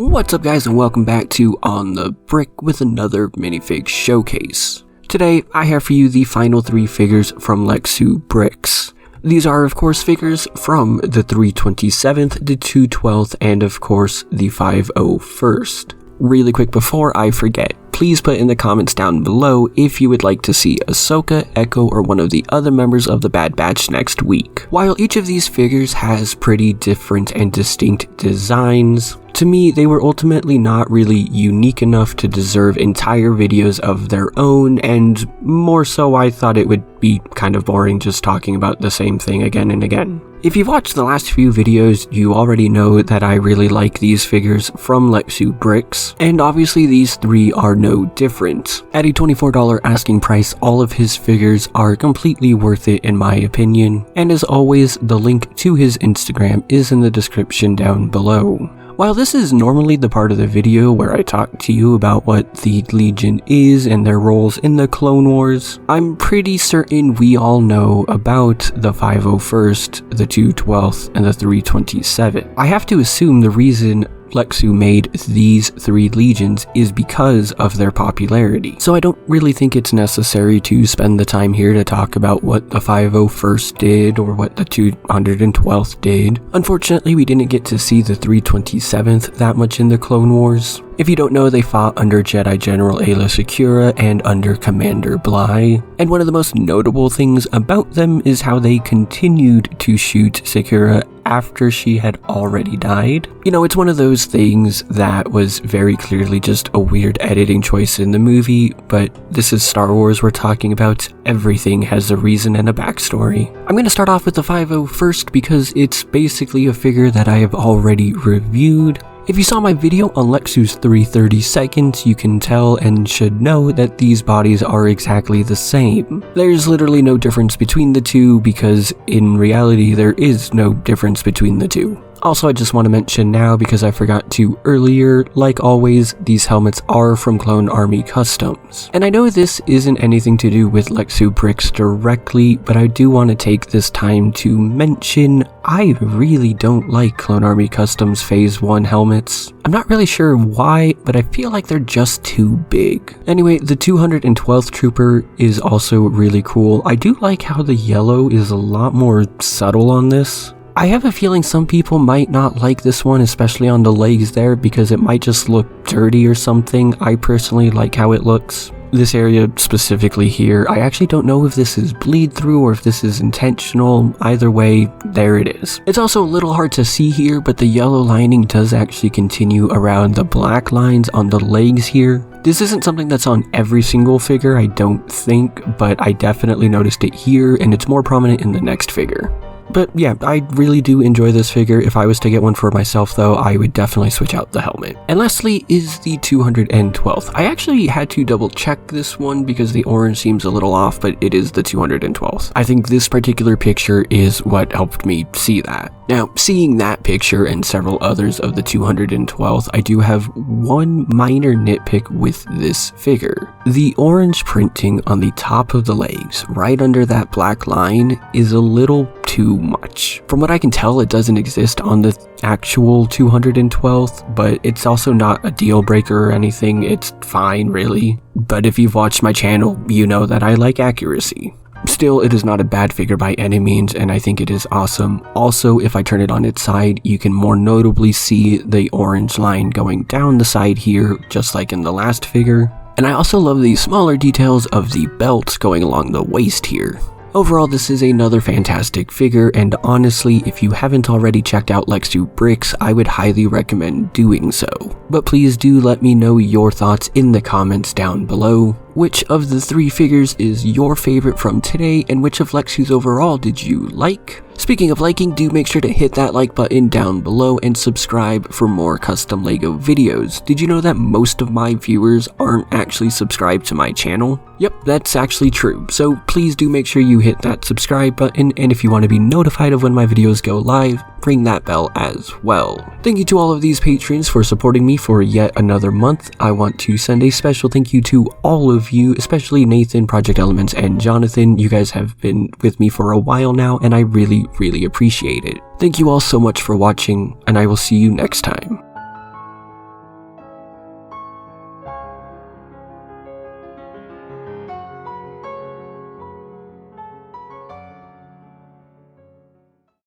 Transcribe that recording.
What's up guys, and welcome back to On the Brick with another minifig showcase. Today I have for you the final 3 figures from LexuBricks. These are of course figures from the 327th, the 212th, and of course the 501st. Really quick before I forget, please put in the comments down below if you would like to see Ahsoka, Echo, or one of the other members of the Bad Batch next week. While each of these figures has pretty different and distinct designs, to me they were ultimately not really unique enough to deserve entire videos of their own, and more so I thought it would be kind of boring just talking about the same thing again and again. If you've watched the last few videos, you already know that I really like these figures from LexuBricks, and obviously these 3 are no different. At a $24 asking price, all of his figures are completely worth it in my opinion, and as always, the link to his Instagram is in the description down below. While this is normally the part of the video where I talk to you about what the Legion is and their roles in the Clone Wars, I'm pretty certain we all know about the 501st, the 212th, and the 327th. I have to assume the reason Lexu made these 3 legions is because of their popularity, so I don't really think it's necessary to spend the time here to talk about what the 501st did or what the 212th did. Unfortunately, we didn't get to see the 327th that much in the Clone Wars. If you don't know, they fought under Jedi General Aayla Secura and under Commander Bly, and one of the most notable things about them is how they continued to shoot Secura after she had already died. You know, it's one of those things that was very clearly just a weird editing choice in the movie, but this is Star Wars we're talking about. Everything has a reason and a backstory. I'm going to start off with the 501st because it's basically a figure that I have already reviewed. If you saw my video on Lexu's 332nd, you can tell and should know that these bodies are exactly the same. There's literally no difference between the two because in reality there is no difference between the two. Also, I just want to mention now, because I forgot to earlier, like always, these helmets are from Clone Army Customs. And I know this isn't anything to do with LexuBricks directly, but I do want to take this time to mention I really don't like Clone Army Customs Phase 1 helmets. I'm not really sure why, but I feel like they're just too big. Anyway, the 212th Trooper is also really cool. I do like how the yellow is a lot more subtle on this. I have a feeling some people might not like this one, especially on the legs there, because it might just look dirty or something. I personally like how it looks. This area specifically here, I actually don't know if this is bleed through or if this is intentional. Either way, there it is. It's also a little hard to see here, but the yellow lining does actually continue around the black lines on the legs here. This isn't something that's on every single figure, I don't think, but I definitely noticed it here, and it's more prominent in the next figure. But yeah, I really do enjoy this figure. If I was to get one for myself though, I would definitely switch out the helmet. And lastly is the 212th. I actually had to double check this one because the orange seems a little off, but it is the 212th. I think this particular picture is what helped me see that. Now, seeing that picture and several others of the 212th, I do have one minor nitpick with this figure. The orange printing on the top of the legs, right under that black line, is a little too much. From what I can tell, it doesn't exist on the actual 212th, but it's also not a deal breaker or anything. It's fine, really. But if you've watched my channel, you know that I like accuracy. Still, it is not a bad figure by any means, and I think it is awesome. Also, if I turn it on its side, you can more notably see the orange line going down the side here, just like in the last figure. And I also love the smaller details of the belt going along the waist here. Overall, this is another fantastic figure, and honestly, if you haven't already checked out LexuBricks, I would highly recommend doing so. But please do let me know your thoughts in the comments down below. Which of the 3 figures is your favorite from today, and which of Lexu's overall did you like? Speaking of liking, do make sure to hit that like button down below and subscribe for more custom LEGO videos. Did you know that most of my viewers aren't actually subscribed to my channel? Yep, that's actually true, so please do make sure you hit that subscribe button, and if you want to be notified of when my videos go live, ring that bell as well. Thank you to all of these patrons for supporting me for yet another month. I want to send a special thank you to all of you, especially Nathan, Project Elements, and Jonathan. You guys have been with me for a while now, and I really appreciate it. Thank you all so much for watching, and I will see you next time.